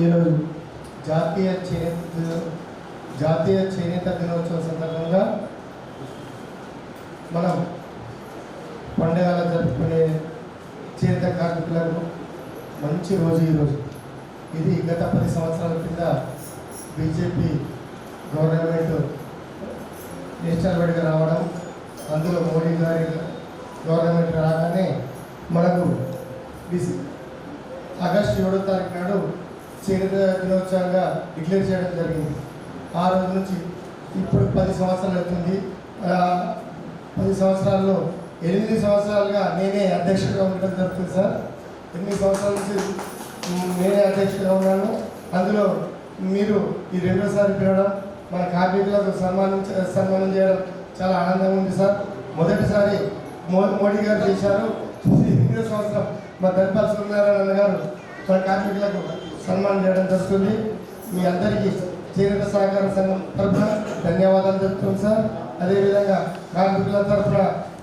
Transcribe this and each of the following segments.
ఈరోజు జాతీయ చేనేత దినోత్సవం సందర్భంగా మనం పండుగలు జరుపుకునే చేనేత కార్మికులకు మంచి రోజు ఈరోజు. ఇది గత 10 సంవత్సరాల కింద బీజేపీ గవర్నమెంట్ నేషనల్ వైడ్గా రావడం, అందులో మోడీ గారి గవర్నమెంట్ రాగానే మనకు ఆగస్టు 7వ తారీఖు నాడు చేనేత దినోత్సవంగా డిక్లేర్ చేయడం జరిగింది. ఆ రోజు నుంచి ఇప్పుడు 10 సంవత్సరాలు అవుతుంది. 10 సంవత్సరాల్లో 8 సంవత్సరాలుగా నేనే అధ్యక్షుడిగా ఉండడం జరుగుతుంది సార్. 8 సంవత్సరాల నుంచి నేనే అధ్యక్షుడిగా ఉన్నాను. అందులో మీరు ఈ రెండోసారి పిలవడం, మన కార్మికులకు సన్మానం చేయడం చాలా ఆనందంగా ఉంది సార్. మొదటిసారి మోడీ గారు చేశారు. 8వ సంవత్సరం మా దర్పాల్ సూర్యనారాయణ గారు మన కార్మికులకు సన్మానం చేయడం జరుగుతుంది. మీ అందరికీ చేనేత సహకార సంఘం తరఫున ధన్యవాదాలు చెప్తున్నాం సార్. అదేవిధంగా కార్మికుల తరఫున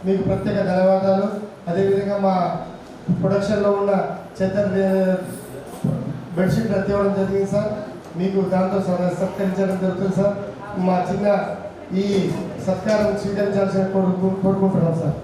మీకు ప్రత్యేక ధన్యవాదాలు. అదేవిధంగా మా ప్రొడక్షన్లో ఉన్న చెత్త బెడ్షీట్ తేవడం జరిగింది సార్. మీకు దాంతో సత్కరించడం జరుగుతుంది సార్. మా చిన్న ఈ సత్కారం స్వీకరించాల్సిన కోరుకుంటున్నాం సార్.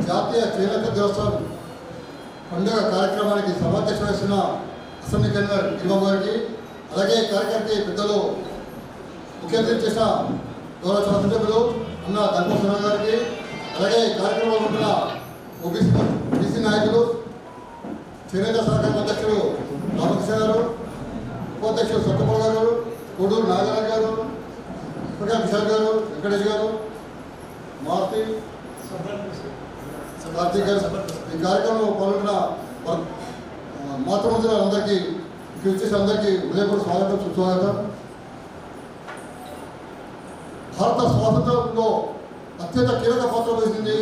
జాతీయ చేనేత దినోత్సవం పండుగ కార్యక్రమానికి సభాధ్యక్ష వహిస్తున్న అసెంబ్లీ కన్వీనర్ గిరిబాబు గారికి, అలాగే కార్యకర్త పెద్దలు ముఖ్య అతిథి చేసిన గౌరవ శాసనసభ్యులు అన్న ధర్మేశ్వర గారికి, అలాగే కార్యక్రమంలో ఉంటున్న ఓబీసీ నాయకులు, చేనేత సహకార అధ్యక్షులు రామకృష్ణ గారు, ఉపాధ్యక్షులు సత్యపాల్ గారు, కోడూరు నాగరాజు గారు, కిషోర్ గారు, వెంకటేష్ గారు, మారుతి కార్తీక్ గారు, ఈ కార్యక్రమంలో పాల్గొన్న మాతృమంత్రులందరికీ ఇక్కడ వచ్చేసి అందరికీ ఉదయపూర్వక స్వాగతం, సుస్వాగతం. భారత స్వాతంత్రంలో అత్యంత కీలక పాత్ర వహించింది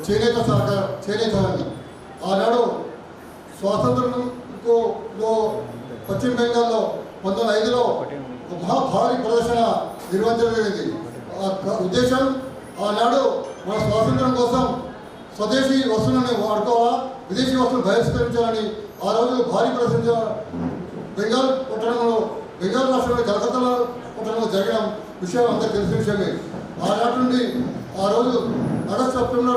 చేనేత రంగం. ఆనాడు స్వాతంత్రంలో పశ్చిమ బెంగాల్లో 1905లో భారీ ప్రదర్శన నిర్వహించడం జరిగింది. ఉద్దేశం ఆనాడు మన స్వాతంత్రం కోసం స్వదేశీ వస్తువులను వాడుకోవాలా, విదేశీ వస్తువులు బహిష్కరించాలని ఆ రోజు భారీ ప్రదర్శన బెంగాల్ రాష్ట్రంలో కలకత్తాలో పట్టణంలో జరిగిన విషయం అందరికీ తెలిసిన విషయమే. ఆనాటి నుండి ఆ రోజు ఆగస్టు 17ని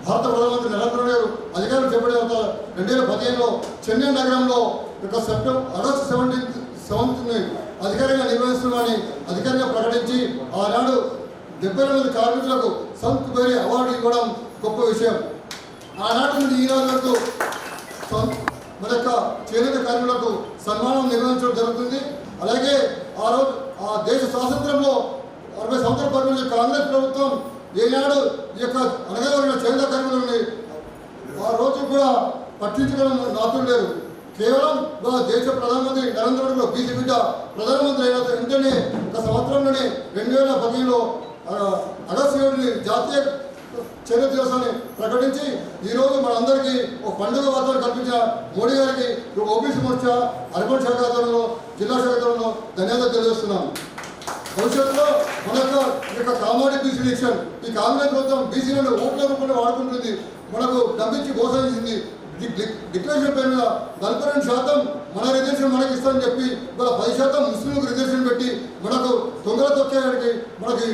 భారత ప్రధానమంత్రి నరేంద్ర మోడీ గారు అధికారం చేపట్టిన తర్వాత 2015లో చెన్నై నగరంలో ఆగస్టు 17ని అధికారికంగా నిర్వహిస్తున్నామని అధికారికంగా ప్రకటించి ఆనాడు 72 కార్మికులకు సంత్ బేరీ అవార్డు ఇవ్వడం గొప్ప విషయం. ఆనాటి నుండి ఈనాడు వరకు మన యొక్క చేనేత కార్మికులకు సన్మానం నిర్వహించడం జరుగుతుంది. అలాగే ఆ రోజు ఆ దేశ స్వాతంత్రంలో 60 సంవత్సరాల పరిపాలన కాంగ్రెస్ ప్రభుత్వం ఏనాడు ఈ యొక్క అనగారిన చేనేత కార్మికులని ఆ రోజు కూడా పట్టించుకోవడం నాతులు లేరు. కేవలం దేశ ప్రధానమంత్రి నరేంద్ర మోడీ బీసీ బిడ్డ ప్రధానమంత్రి అయిన వెంటనే ఒక సంవత్సరంలోనే 2015లో ఆగస్టు 7ని జాతీయ చేనేత దివసాన్ని ప్రకటించి ఈరోజు మనందరికీ ఒక పండుగ వాతావరణం కల్పించిన మోడీ గారికి ఓబీసీ మోర్చా అర్బన్ శాఖ ఆధ్వర్యంలో జిల్లా శాఖ ఆధ్వర్యంలో ధన్యవాదాలు తెలియజేస్తున్నాం. భవిష్యత్తులో మన యొక్క కామాడి బీసీ ఎలక్షన్ ఈ కాంగ్రెస్ ప్రభుత్వం బీసీలను ఓట్ల రూపంలో వాడుకుంటుంది. మనకు డబ్బించి మోసగించింది. డిక్లరేషన్ పైన 42% మన రిజర్వేషన్ మనకి ఇస్తామని చెప్పి ఇవాళ 10% ముస్లింలకు రిజర్వేషన్ పెట్టి మనకు తొంగల తొక్కేయడానికి మనకి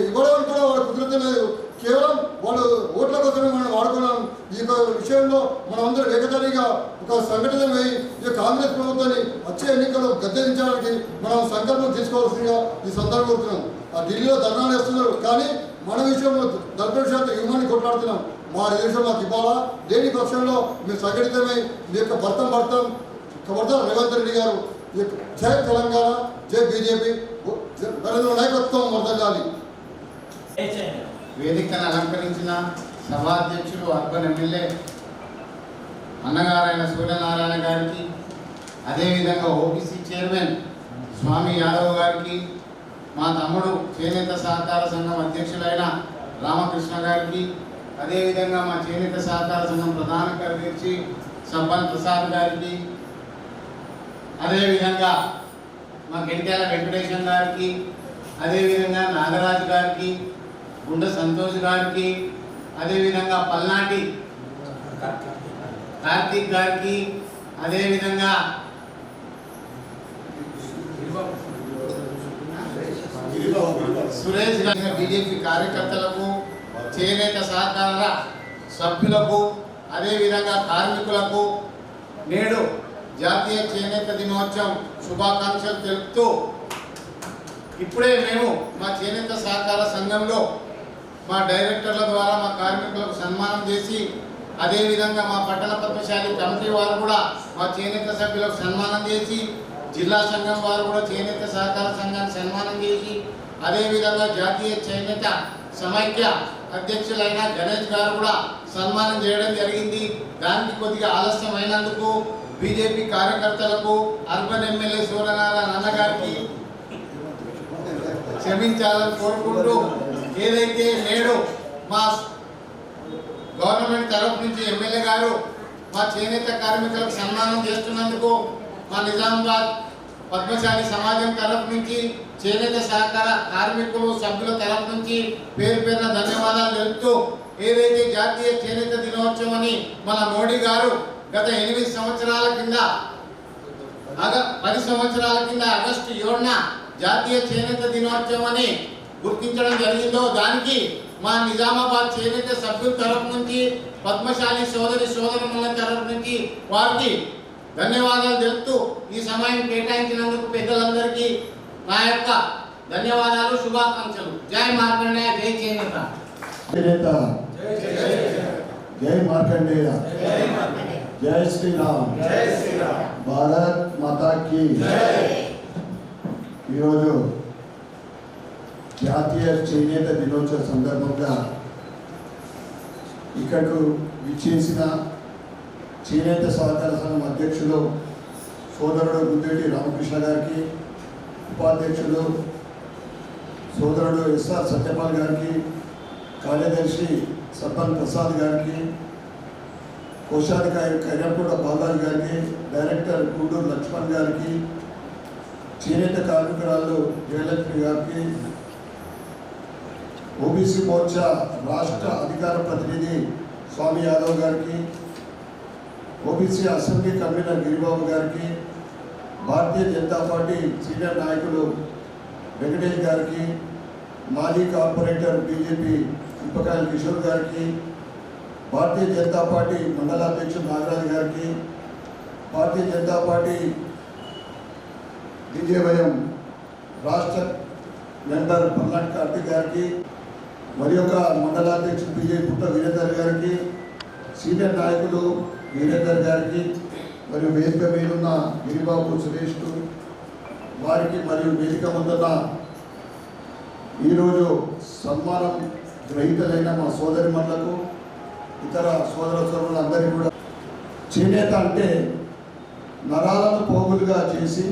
ఇవ్వడం కూడా వాళ్ళు కుదరత లేదు. కేవలం వాళ్ళు ఓట్ల కోసమే మనం వాడుకున్నాం. ఈ విషయంలో మనం అందరూ ఏకతారీగా ఒక సంఘటన ఈ కాంగ్రెస్ ప్రభుత్వాన్ని వచ్చే ఎన్నికల్లో గద్దెదించడానికి మనం సంకల్పం తీసుకోవాల్సిందిగా ఈ సందర్భం కోరుతున్నాం. ఆ ఢిల్లీలో ధర్నాలు వేస్తున్నారు, కానీ మన విషయంలో 40% ఇవ్వమని కొట్లాడుతున్నాం. మా రిజర్వేషన్ మాకు ఇవ్వాలా, లేని పక్షంలో మేము సంఘటితమై మీ యొక్క భర్తం రేవంత్ రెడ్డి గారు జై తెలంగాణ, జై బీజేపీ, నరేంద్ర నాయకత్వం వర్ధిల్లాలి. వేదికను అలంకరించిన సభాధ్యక్షులు అర్బన్ ఎమ్మెల్యే అన్నగారైన సూర్యనారాయణ గారికి, అదేవిధంగా ఓబీసీ చైర్మన్ స్వామి యాదవ్ గారికి, మా తమ్ముడు చేనేత సహకార సంఘం అధ్యక్షులైన రామకృష్ణ గారికి, అదేవిధంగా మా చేనేత సహకార సంఘం ప్రధాన కార్యదర్శి సంపన్ ప్రసాద్ గారికి, అదేవిధంగా మా గెంట్యాల వెంకటేశ్వర గారికి, అదేవిధంగా నాగరాజు గారికి, గుండ సంతోష్ గారికి, అదేవిధంగా పల్నాటి కార్తీక్ గారికి, అదేవిధంగా సురేష్ గారి బీజేపీ కార్యకర్తలకు, చేనేత సహకార సభ్యులకు, అదేవిధంగా కార్మికులకు నేడు జాతీయ చేనేత దినోత్సవం శుభాకాంక్షలు తెలుపుతూ, ఇప్పుడే మేము మా చేనేత సహకార సంఘంలో మా డైరెక్టర్ల ద్వారా మా కార్మికులకు సన్మానం చేసి, అదేవిధంగా మా పట్టణ పద్మశాలి కమిటీ వారు కూడా మా చేనేత సభ్యులకు సన్మానం చేసి, జిల్లా సంఘం వారు కూడా చేనేత సహకార సంఘాన్ని సన్మానం చేసి, అదేవిధంగా జాతీయ చేనేత సమైక్య అధ్యక్షులైన గణేష్ గారు కూడా సన్మానం చేయడం జరిగింది. దానికి కొద్దిగా ఆలస్యం అయినందుకు బీజేపీ కార్యకర్తలకు, అర్బన్ ఎమ్మెల్యే సూర్యనారాయణ అన్నగారికి క్షమించాలని కోరుకుంటూ, ఏదైతే నేడు మా గవర్నమెంట్ తరఫు నుంచి ఎమ్మెల్యే గారు మా చేనేత కార్మికులకు సన్మానం చేస్తున్నందుకు మా నిజామాబాద్ పద్మశాలి సమాజం తరఫు నుంచి, చేనేత సహకార కార్మికులు సభ్యుల తరఫు నుంచి పేరు పేరున ధన్యవాదాలు తెలుపుతూ, ఏదైతే జాతీయ చేనేత దినోత్సవం అని మన మోడీ గారు గత 8 సంవత్సరాల కింద 10 సంవత్సరాల కింద ఆగస్టు 7న జాతీయ చేనేత దినోత్సవం అని గుర్తించడం జరిగిందో, దానికి మా నిజామాబాద్ చేనేత సభ్యుల తరఫు నుంచి, పద్మశాలి సోదరుల తరఫు నుంచి వారికి ధన్యవాదాలు తెలుపుతూ, ఈ సమయం కేటాయించినందుకు పెద్దలందరికీ నా యొక్క ధన్యవాదాలు, శుభాకాంక్షలు. జై మార్కండేయ, జై చేనేత. జై మార్కండేయ, జై శ్రీరామ్, భారత్ మాతా కీ. ఈరోజు జాతీయ చేనేత దినోత్సవ సందర్భంగా ఇక్కడకు విచ్చేసిన చేనేత సహకార సంఘం అధ్యక్షులు సోదరుడు గుండెటి రామకృష్ణ గారికి, ఉపాధ్యక్షులు సోదరుడు ఎస్ఆర్ సత్యపాల్ గారికి, కార్యదర్శి సంపన్ ప్రసాద్ గారికి, కోశాధికారి కైరంపూడ బాలాజీ గారికి, డైరెక్టర్ గూడూరు లక్ష్మణ్ గారికి, చేనేత కార్మికురాలు జయలక్ష్మి గారికి, ఓబీసీ మోర్చా రాష్ట్ర అధికార ప్రతినిధి స్వామి యాదవ్ గారికి, ఓబీసీ అసెంబ్లీ కన్వీనర్ గిరిబాబు గారికి, భారతీయ జనతా పార్టీ సీనియర్ నాయకులు వెంకటేష్ గారికి, మాజీ కార్పొరేటర్ బీజేపీ ఉపకాయల కిషోర్ గారికి, భారతీయ జనతా పార్టీ మండల అధ్యక్షుడు నాగరాజు గారికి, భారతీయ జనతా పార్టీ బీజేవైఎం రాష్ట్ర మెంబర్ పల్నాడు కార్తీక్ గారికి, మరి యొక్క మండల అధ్యక్షుడు బీజేపీ పుట్ట వీరేందర్ గారికి, సీనియర్ నాయకులు వీరేందర్ గారికి, మరియు వేదిక మీదున్న గిరిబాబు సురేష్ వారికి, మరియు వేదిక ముందున్న ఈరోజు సన్మానం గ్రహీతలైన మా సోదరిమణులకు, ఇతర సోదర సోదరులందరికీ కూడా, చేనేత అంటే నరాలను పోగులుగా చేసి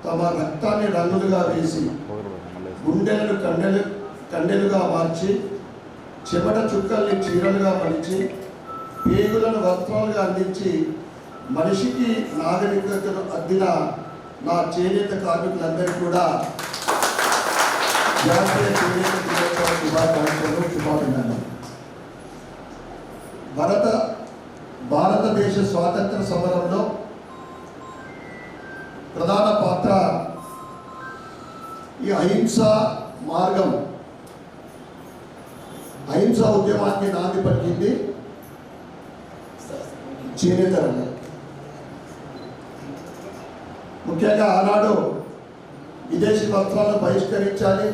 తమ రక్తాన్ని రంగులుగా వేసి గుండెలను కండెలుగా మార్చి చెమట చుక్కల్ని చీరలుగా మలిచి పేగులను వస్త్రాలుగా అందించి మనిషికి నాగరికతను అద్దిన నా చేనేత కార్మికులందరికీ కూడా జాతీయ చేనేత దినోత్సవ శుభాకాంక్షలు, శుభాభినందనలు. భారతదేశ స్వాతంత్ర సమరంలో ప్రధాన పాత్ర ఈ అహింసా మార్గం, అహింసా ఉద్యమానికి నాంది పలికింది చేనేత రంగం. ముఖ్యంగా ఆనాడు విదేశీ వస్త్రాలను బహిష్కరించాలి,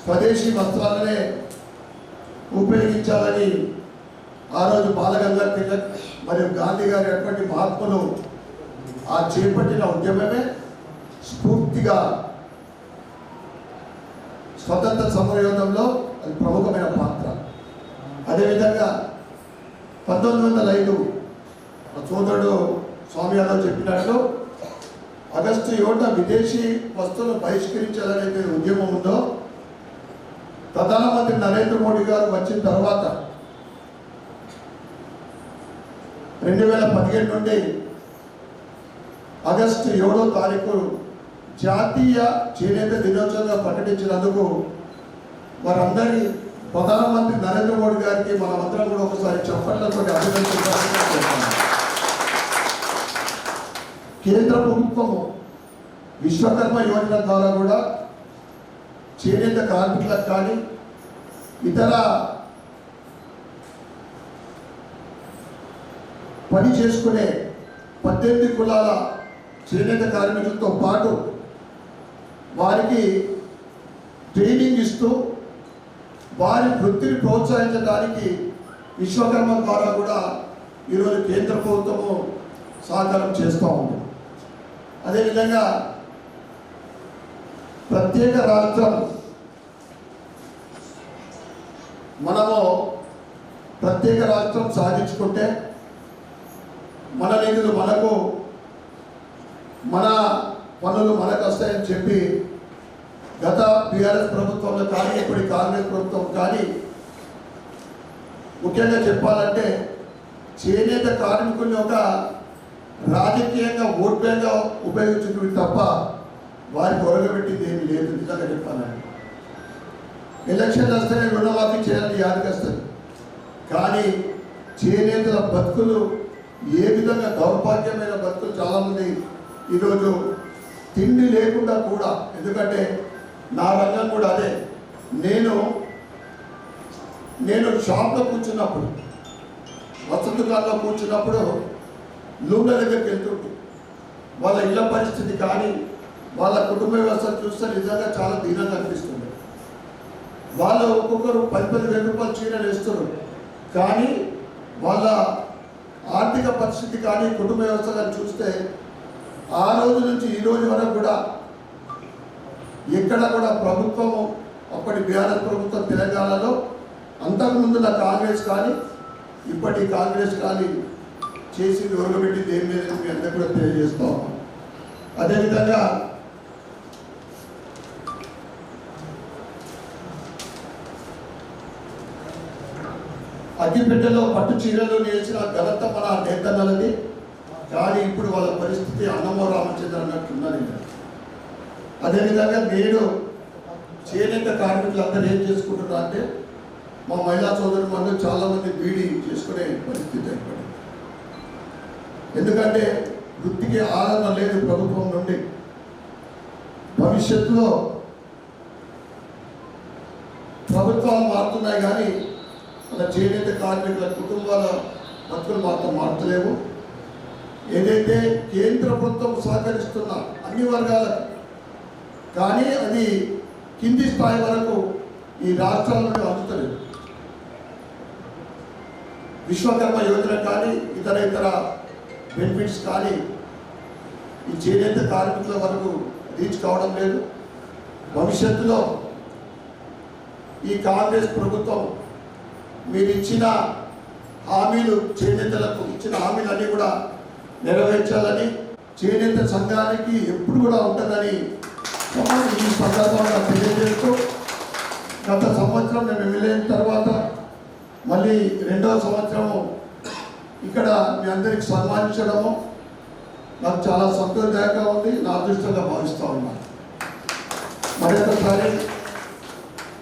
స్వదేశీ వస్త్రాలనే ఉపయోగించాలని ఆ రోజు బాలగంగాధర్ తిలక్ మరియు గాంధీ గారి అటువంటి మహాత్ములు ఆ చేపట్టిన ఉద్యమమే స్ఫూర్తిగా స్వతంత్ర సమరయోధంలో అది ప్రముఖమైన పాత్ర. అదేవిధంగా 1905 సోదరుడు స్వామి యాదవ్ చెప్పినట్లు ఆగస్టు 7న విదేశీ వస్తువులను బహిష్కరించాలనే ఉద్యమం ఉందో, ప్రధానమంత్రి నరేంద్ర మోడీ గారు వచ్చిన తర్వాత 2017 నుండి ఆగస్టు 7వ తారీఖు జాతీయ చేనేత దినోత్సవంగా ప్రకటించినందుకు వారందరి ప్రధానమంత్రి నరేంద్ర మోడీ గారికి మనమందరం కూడా ఒకసారి చప్పట్లతో అభినందించాలని. కేంద్ర ప్రభుత్వము విశ్వకర్మ యోజన ద్వారా కూడా చేనేత కార్మికులకు కానీ ఇతర పని చేసుకునే 18 కులాల చేనేత కార్మికులతో పాటు వారికి ట్రైనింగ్ ఇస్తూ వారి వృత్తిని ప్రోత్సహించడానికి విశ్వకర్మ ద్వారా కూడా ఈరోజు కేంద్ర ప్రభుత్వము సహకారం చేస్తూ ఉంది. అదేవిధంగా ప్రత్యేక రాష్ట్రం మనము ప్రత్యేక రాష్ట్రం సాధించుకుంటే మన నిధులు మనకు, మన పనులు మనకు వస్తాయని చెప్పి గత బీఆర్ఎస్ ప్రభుత్వంలో కానీ ఇప్పటి కాంగ్రెస్ ప్రభుత్వం కానీ ముఖ్యంగా చెప్పాలంటే చేనేత కార్మికుల్ని ఒక రాజకీయంగా ఓట్ బ్యాంక్గా ఉపయోగించుకుంటే తప్ప వారికి ఒరగబెట్టింది ఏమి లేదు. నిజంగా చెప్పాలంటే ఎలక్షన్ వస్తేనే రుణమాఫీ చేయాలని యాదకి వస్తుంది, కానీ చేనేతల బతుకులు ఏ విధంగా దౌర్భాగ్యమైన బతుకులు చాలామంది ఈరోజు తిండి లేకుండా కూడా, ఎందుకంటే నా రంగం కూడా అదే. నేను షాప్లో కూర్చున్నప్పుడు, వస్త్ర దుకాణంలో కూర్చున్నప్పుడు లూమ్ల దగ్గరికి వెళ్తుంటే వాళ్ళ ఇళ్ళ పరిస్థితి కానీ వాళ్ళ కుటుంబ వ్యవస్థను చూస్తే నిజంగా చాలా దీనంగా అనిపిస్తుంది. వాళ్ళు ఒక్కొక్కరు 10,000 రూపాయలు చీరలు వేస్తారు, కానీ వాళ్ళ ఆర్థిక పరిస్థితి కానీ కుటుంబ వ్యవస్థ కానీ చూస్తే ఆ రోజు నుంచి ఈ రోజు వరకు కూడా ఎక్కడ కూడా ప్రభుత్వము, అప్పటి బీఆర్ఎస్ ప్రభుత్వం తెలంగాణలో అంతకుముందున్న కాంగ్రెస్ కానీ ఇప్పటి కాంగ్రెస్ కానీ చేసింది ఒరగబెట్టింది ఏం లేదని మీ అందరూ కూడా తెలియజేస్తాం. అదేవిధంగా అగ్గిపెట్టెలో పట్టు చీరలు నేర్చిన ఘనత మన నేతన్నలది, కానీ ఇప్పుడు వాళ్ళ పరిస్థితి అన్నమో రామచంద్ర అన్నట్టున్నది. అదేవిధంగా నేడు చేనేత కార్మికులందరూ ఏం చేసుకుంటున్నారు అంటే, మా మహిళా సోదరులు చాలామంది బీడీ చేసుకునే పరిస్థితి ఏర్పడింది. ఎందుకంటే వృత్తికి ఆదరణ లేదు ప్రభుత్వం నుండి. భవిష్యత్తులో ప్రభుత్వాలు మారుతున్నాయి కానీ మన చేనేత కార్మికుల కుటుంబాల బతుకులు మాత్రం మారట్లేవు. ఏదైతే కేంద్ర ప్రభుత్వం సహకరిస్తున్న అన్ని వర్గాలకు, కానీ అది కింది స్థాయి వరకు ఈ రాష్ట్రాల నుండి అందుతలేదు. విశ్వకర్మ యోజన కానీ ఇతర బెనిఫిట్స్ కానీ ఈ చేనేత కార్మికుల వరకు రీచ్ కావడం లేదు. భవిష్యత్తులో ఈ కాంగ్రెస్ ప్రభుత్వం మీరు ఇచ్చిన హామీలు, చేనేతలకు ఇచ్చిన హామీలన్నీ కూడా నెరవేర్చాలని, చేనేత సంఘానికి ఎప్పుడు కూడా ఉంటుందని ఈ సందర్భంగా తెలియజేస్తూ, గత సంవత్సరం మేము ఎమ్మెల్యే అయిన తర్వాత మళ్ళీ 2వ సంవత్సరము ఇక్కడ మీ అందరికి సన్మానించడము నాకు చాలా సంతోషదాయకంగా ఉంది, నా అదృష్టంగా భావిస్తూ ఉన్నాను. మరొకసారి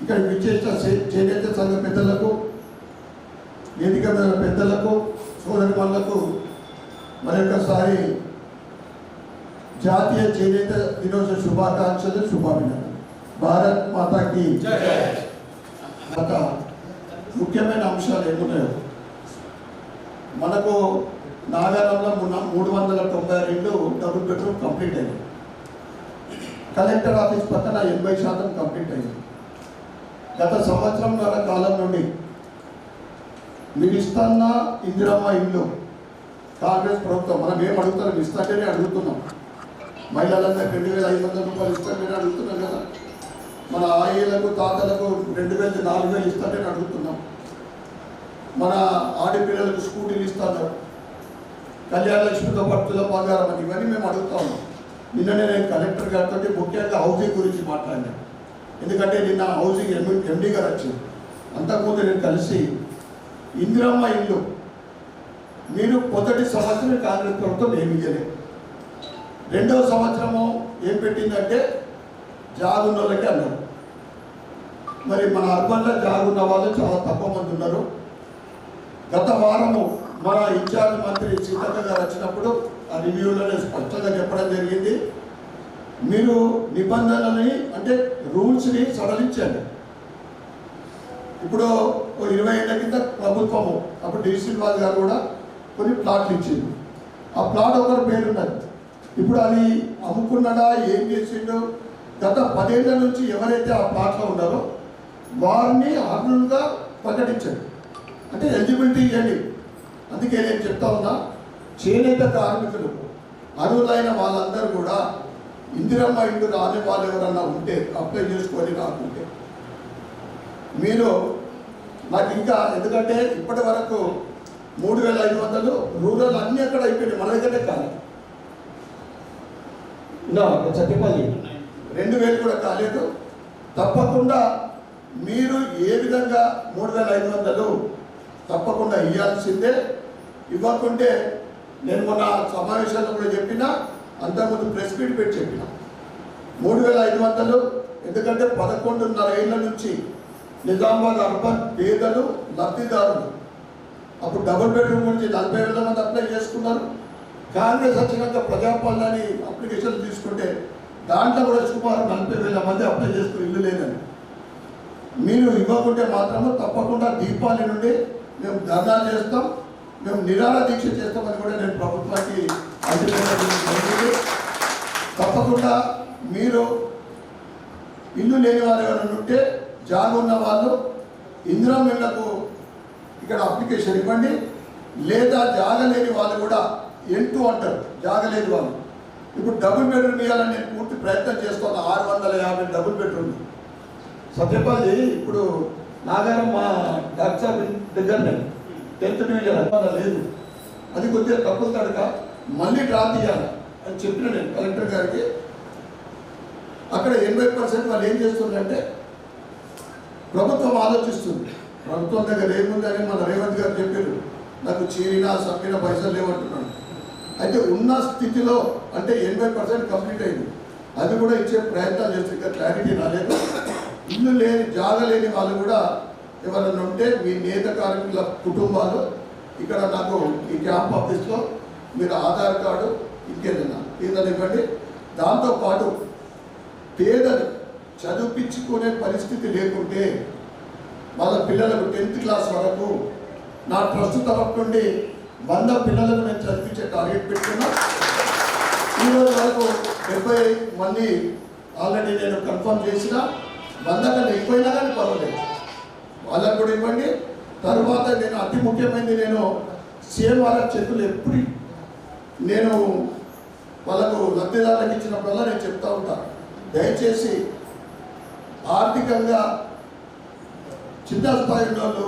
ఇక్కడ విచ్చేసిన చేనేత సంఘ పెద్దలకు, వేదిక మీద పెద్దలకు, సోదరిమణులకు మరొకసారి జాతీయ చేనేత దినోత్సవ శుభాకాంక్షలు, శుభాభినందనలు. భారత్ మాతాకి గత ముఖ్యమైన అంశాలు ఏమున్నాయో, మనకు నాగారంలో 392 డబుల్ బెడ్రూమ్ కంప్లీట్ అయింది. కలెక్టర్ ఆఫీస్ పక్కన 80% కంప్లీట్ అయింది. గత సంవత్సరంన్నర కాలం నుండి మీరు ఇస్తున్న ఇందిరమ్మ ఇల్లు కాంగ్రెస్ ప్రభుత్వం, మనం ఏం అడుగుతాం, ఇస్తాంటేనే అడుగుతున్నాం. మహిళలందరూ 2500 రూపాయలు ఇస్తాంటేనే అడుగుతున్నాం కదా. మన ఆయేలకు తాతలకు 2000 4000 ఇస్తాంటేనే అడుగుతున్నాం. మన ఆడపిల్లలకు స్కూటీలు ఇస్తున్నారు, కళ్యాణ లక్ష్మితో పట్టుల బంగారం అని, ఇవన్నీ మేము అడుగుతా ఉన్నాం. నిన్ననే నేను కలెక్టర్ గారితో ముఖ్యంగా హౌసింగ్ గురించి మాట్లాడినాను. ఎందుకంటే నిన్న హౌసింగ్ ఎండీ గారు వచ్చింది. అంతకుముందు నేను కలిసి ఇందిరమ్మ ఇల్లు మీరు మొదటి సంవత్సరం కాంగ్రెస్ ప్రభుత్వం ఏమి ఇవ్వలేదు. 2వ సంవత్సరము ఏం పెట్టిందంటే జాగున్న వాళ్ళకి అన్నారు. మరి మన అర్బన్లో జాగున్న వాళ్ళు చాలా తక్కువ మంది ఉన్నారు. గత వారము మన ఇన్ఛార్జ్ మంత్రి సీతక్క గారు వచ్చినప్పుడు ఆ రివ్యూలోనే స్పష్టంగా చెప్పడం జరిగింది, మీరు నిబంధనలని అంటే రూల్స్ని సడలించండి. ఇప్పుడు 20 ఏళ్ళ కింద ప్రభుత్వము అప్పుడు డిసిల్ వాల్ గారు కూడా కొన్ని ప్లాట్లు ఇచ్చింది. ఆ ప్లాట్ ఒకరి పేరున్నది. ఇప్పుడు అది అమ్ముకున్నాడా, ఏం చేసిండో, గత 10 ఏళ్ళ నుంచి ఎవరైతే ఆ ప్లాట్లో ఉన్నారో వారిని అర్హులుగా ప్రకటించండి, అంటే ఎలిజిబిలిటీ ఇవ్వండి. అందుకే నేను చెప్తా ఉన్నా, చేనేత కార్మికులు అర్హులైన వాళ్ళందరూ కూడా ఇందిరమ్మ ఇల్లు రాని వాళ్ళు ఎవరన్నా ఉంటే అప్లై చేసుకొని రాకుంటే మీరు నాకు ఇంకా, ఎందుకంటే ఇప్పటి వరకు 3500 రూరల్ అన్నీ అక్కడ అయిపోయినాయి, మన దగ్గరే కాదు. సత్యపల్లి 2000 కూడా కాలేదు. తప్పకుండా మీరు ఏ విధంగా 3500 తప్పకుండా ఇవ్వాల్సిందే. ఇవ్వకుంటే నేను మొన్న సమావేశాల్లో కూడా చెప్పిన, అంతకుముందు ప్రెస్ మీట్ పెట్టి చెప్పిన 3500, ఎందుకంటే 11.5 ఏళ్ళ నుంచి నిజామాబాద్ అర్బన్ పేదలు లబ్ధిదారులు అప్పుడు డబుల్ బెడ్రూమ్ గురించి 40,000 మంది అప్లై చేసుకున్నారు. కాంగ్రెస్ వచ్చినాక ప్రజాపాలనని అప్లికేషన్లు తీసుకుంటే దాంట్లో కూడా సుమారు 40,000 మంది అప్లై చేసుకుని ఇల్లు లేదని. మీరు ఇవ్వకుంటే మాత్రము తప్పకుండా దీపావళి నుండి మేము ధర్నా చేస్తాం, మేము నిరాహార దీక్ష చేస్తామని కూడా నేను ప్రభుత్వానికి జరిగింది. తప్పకుండా మీరు ఇల్లు లేని వారు ఎవరైనా ఉంటే, జాగున్న వాళ్ళు ఇందిరమ్మ ఇళ్లకు ఇక్కడ అప్లికేషన్ ఇవ్వండి. లేదా జాగలేని వాళ్ళు కూడా N2 అంటారు, జాగలేని వాళ్ళు. ఇప్పుడు డబుల్ బెడ్రూమ్ ఇవ్వాలని నేను పూర్తి ప్రయత్నం చేస్తాను. 650 డబుల్ బెడ్రూమ్. సత్యపల్లి ఇప్పుడు నాగారం మా డాక్టర్ దగ్గరనే 10th డివిజన్ లేదు, అది కొద్దిగా తప్పులు తడక మళ్ళీ డ్రా తీయాలి అని చెప్పిన నేను కలెక్టర్ గారికి. అక్కడ 80% వాళ్ళు ఏం చేస్తుందంటే ప్రభుత్వం ఆలోచిస్తుంది. ప్రభుత్వం దగ్గర ఏముందని మన రేవంత్ గారు చెప్పారు, నాకు చీరినా సమ్మిన పైసలు లేవంటున్నాడు. అయితే ఉన్న స్థితిలో అంటే 80% కంప్లీట్ అయింది, అది కూడా ఇచ్చే ప్రయత్నాలు చేస్తే ఇంకా క్లారిటీ రాలేదు. ఇల్లు లేని జాగలేని వాళ్ళు కూడా ఎవరైనా ఉంటే మీ నేత కార్మికుల కుటుంబాలు ఇక్కడ నాకు ఈ క్యాంప్ ఆఫీస్లో మీరు ఆధార్ కార్డు ఇంకేదన్నా ఇవ్వండి. దాంతోపాటు పేదలు చదివించుకునే పరిస్థితి లేకుంటే వాళ్ళ పిల్లలకు 10th క్లాస్ వరకు నా ట్రస్ట్ తరఫు నుండి 100 పిల్లలకు నేను చదివించే టార్గెట్ పెట్టుకున్నా. ఈరోజు వరకు 70 మంది ఆల్రెడీ నేను కన్ఫర్మ్ చేసిన, 100 కన్నా ఎక్కువైనా కానీ పర్వాలేదు, వాళ్ళకు కూడా ఇవ్వండి. తర్వాత నేను అతి ముఖ్యమైనది, నేను సీఎం వాళ్ళ చెక్కులు ఎప్పుడు నేను వాళ్ళకు లబ్ధిదారులకు ఇచ్చినప్పుడల్లా నేను చెప్తా ఉంటాను, దయచేసి ఆర్థికంగా చిన్న స్థాయిలో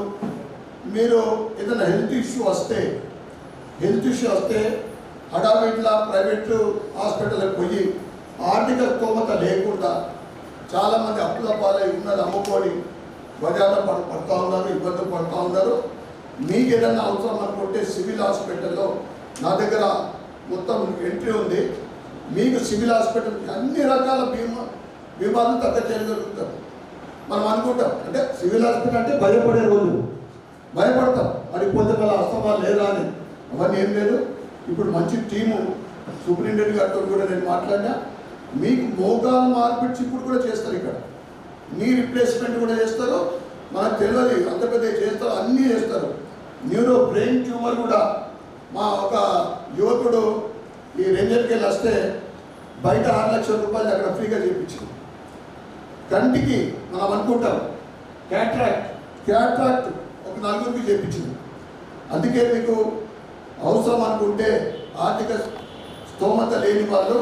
మీరు ఏదైనా హెల్త్ ఇష్యూ వస్తే హడావిడ్లా ప్రైవేట్ హాస్పిటల్కి పోయి ఆర్థిక స్తోమత లేకుండా చాలామంది అప్పుల పాలై ఉన్నది అమ్ముకొని బజార్లో పడుతూ ఉన్నారు, ఇబ్బందులు పడుతూ ఉన్నారు. మీకు ఏదైనా అవసరం అనుకుంటే సివిల్ హాస్పిటల్లో నా దగ్గర మొత్తం ఎంట్రీ ఉంది. మీకు సివిల్ హాస్పిటల్ అన్ని రకాల బీమాలు తగ్గ చేయగలుగుతారు. మనం అనుకుంటాం అంటే సివిల్ హాస్పిటల్ అంటే భయపడే రోజు భయపడతాం, అడిగిపోతే మళ్ళీ అస్తమాలు లేదా అని. అవన్నీ ఏం లేదు. ఇప్పుడు మంచి టీము సూపరింటెండెంట్ గారితో కూడా నేను మాట్లాడినా, మీకు మోకాలు మార్పిడి ఇప్పుడు కూడా చేస్తారు, ఇక్కడ నీ రిప్లేస్మెంట్ కూడా చేస్తారు. మనకు తెలియదు అంత పెద్ద చేస్తారు, అన్నీ చేస్తారు. న్యూరో బ్రెయిన్ ట్యూమర్ కూడా మా ఒక యువకుడు ఈ రేంజర్కి వెళ్ళి వస్తే బయట 6 లక్షల రూపాయలు అక్కడ ఫ్రీగా చేయించింది. కంటికి మనం అనుకుంటాం క్యాట్రాక్ట్ ఒక 4గురికి చేయించింది. అందుకే మీకు అవసరం అనుకుంటే ఆర్థిక స్తోమత లేని వాళ్ళు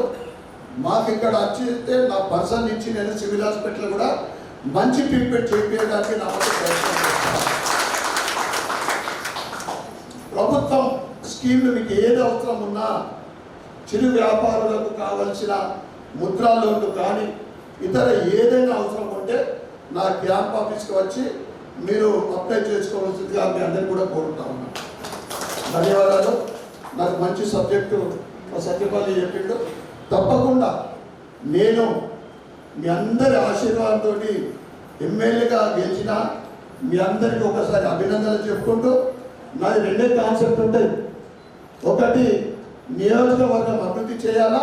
మాకు ఇక్కడ వచ్చితే నా పర్సన్ ఇచ్చి నేను సివిల్ హాస్పిటల్ కూడా మంచి ట్రీట్మెంట్ చేయించడానికి నా ప్రయత్నం చేస్తాను. ప్రభుత్వం స్కీమ్లు మీకు ఏది అవసరం ఉన్నా, చిరు వ్యాపారులకు కావలసిన ముద్రా లోన్లు కానీ ఇతర ఏదైనా అవసరం ఉంటే నా క్యాంప్ ఆఫీస్కి వచ్చి మీరు అప్లై చేసుకోవాల్సిందిగా మీ అందరికీ కూడా కోరుతా ఉన్నాను. ధన్యవాదాలు. నాకు మంచి సబ్జెక్టు సత్యపల్లి చెప్పిండు. తప్పకుండా నేను మీ అందరి ఆశీర్వాదంతో ఎమ్మెల్యేగా గెలిచిన మీ అందరికీ ఒకసారి అభినందనలు చెప్పుకుంటూ, నాది 2 కాన్సెప్ట్ ఉంటాయి. ఒకటి, నియోజకవర్గం అభివృద్ధి చేయాలా,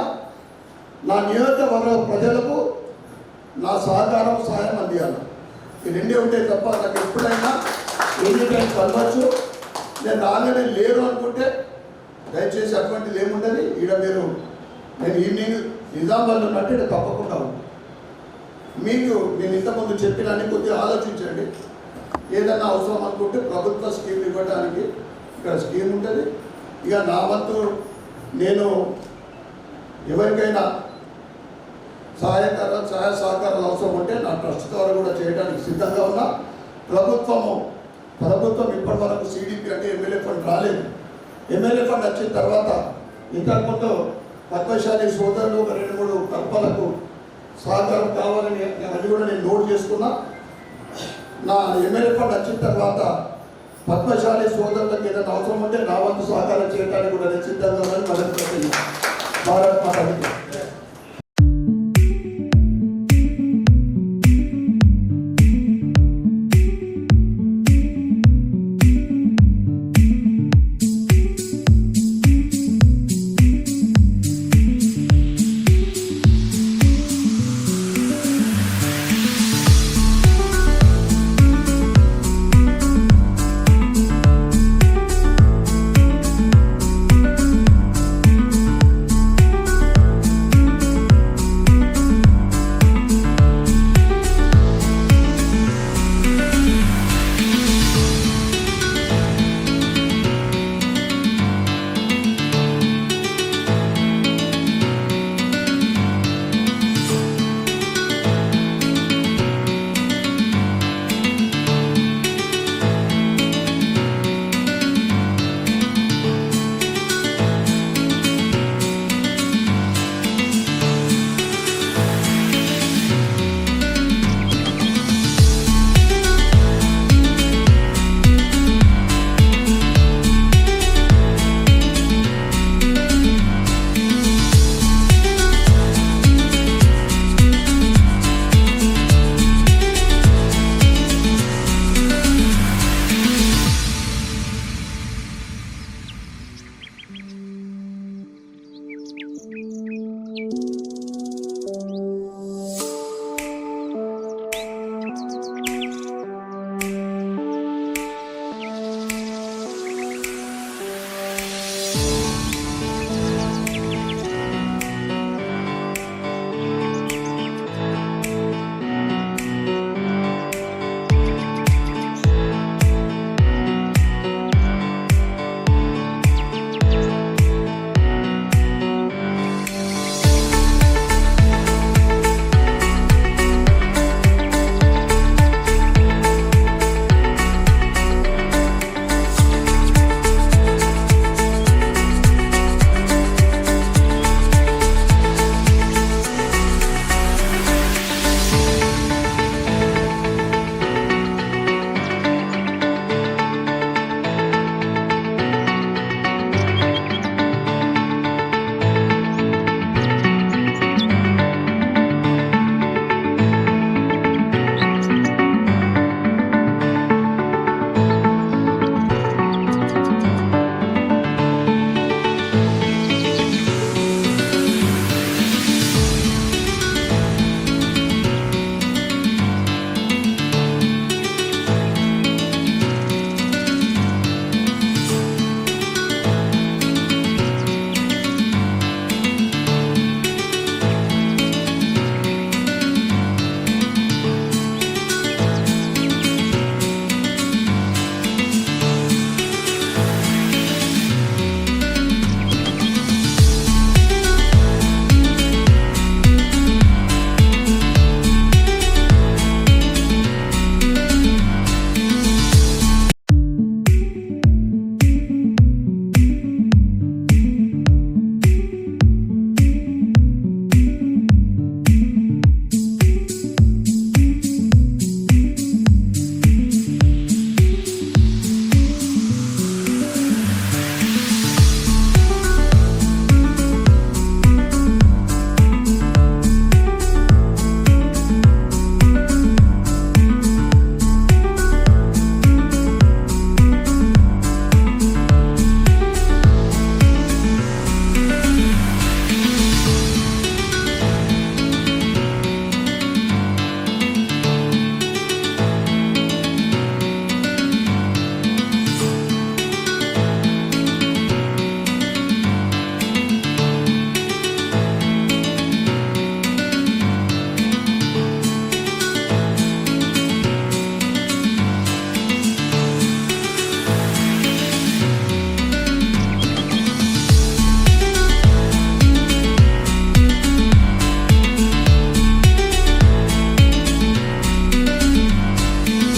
నా నియోజకవర్గ ప్రజలకు నా సహకారం సహాయం అందియాలి. ఈ 2 ఉంటాయి తప్ప నాకు ఎప్పుడైనా ఎనీ టైం కలవచ్చు. నేను రాగానే లేరు అనుకుంటే దయచేసి అటువంటిది ఏముండదు. ఈడ మీరు నేను ఈవినింగ్ నిజామాబాద్లో ఉన్నట్టు ఇక్కడ తప్పకుండా ఉంది. మీకు నేను ఇంతకుముందు చెప్పినని కొద్దిగా ఆలోచించండి. ఏదైనా అవసరం అనుకుంటే ప్రభుత్వ స్కీమ్ ఇవ్వడానికి ఇక్కడ స్కీమ్ ఉంటుంది. ఇక నా వంతు నేను ఎవరికైనా సహాయ సహకారాలు అవసరం ఉంటే నా ట్రస్ట్ ద్వారా కూడా చేయడానికి సిద్ధంగా ఉన్నా. ప్రభుత్వం ఇప్పటి వరకు CDP అంటే ఎమ్మెల్యే ఫండ్ రాలేదు. ఎమ్మెల్యే ఫండ్ వచ్చిన తర్వాత ఇంతకుముందు పద్మశాలి సోదరులు ఒక 2-3 కల్పనలకు సహకారం కావాలని అది కూడా నేను నోట్ చేసుకున్నా. నా ఎమ్మెల్యే ఫండ్ వచ్చిన తర్వాత పద్మశాలి సోదరులకు ఏదైనా అవసరం ఉంటే నా వంతు సహకారం చేయడానికి కూడా నేను సిద్ధంగా ఉన్నాను. భారత్ మాత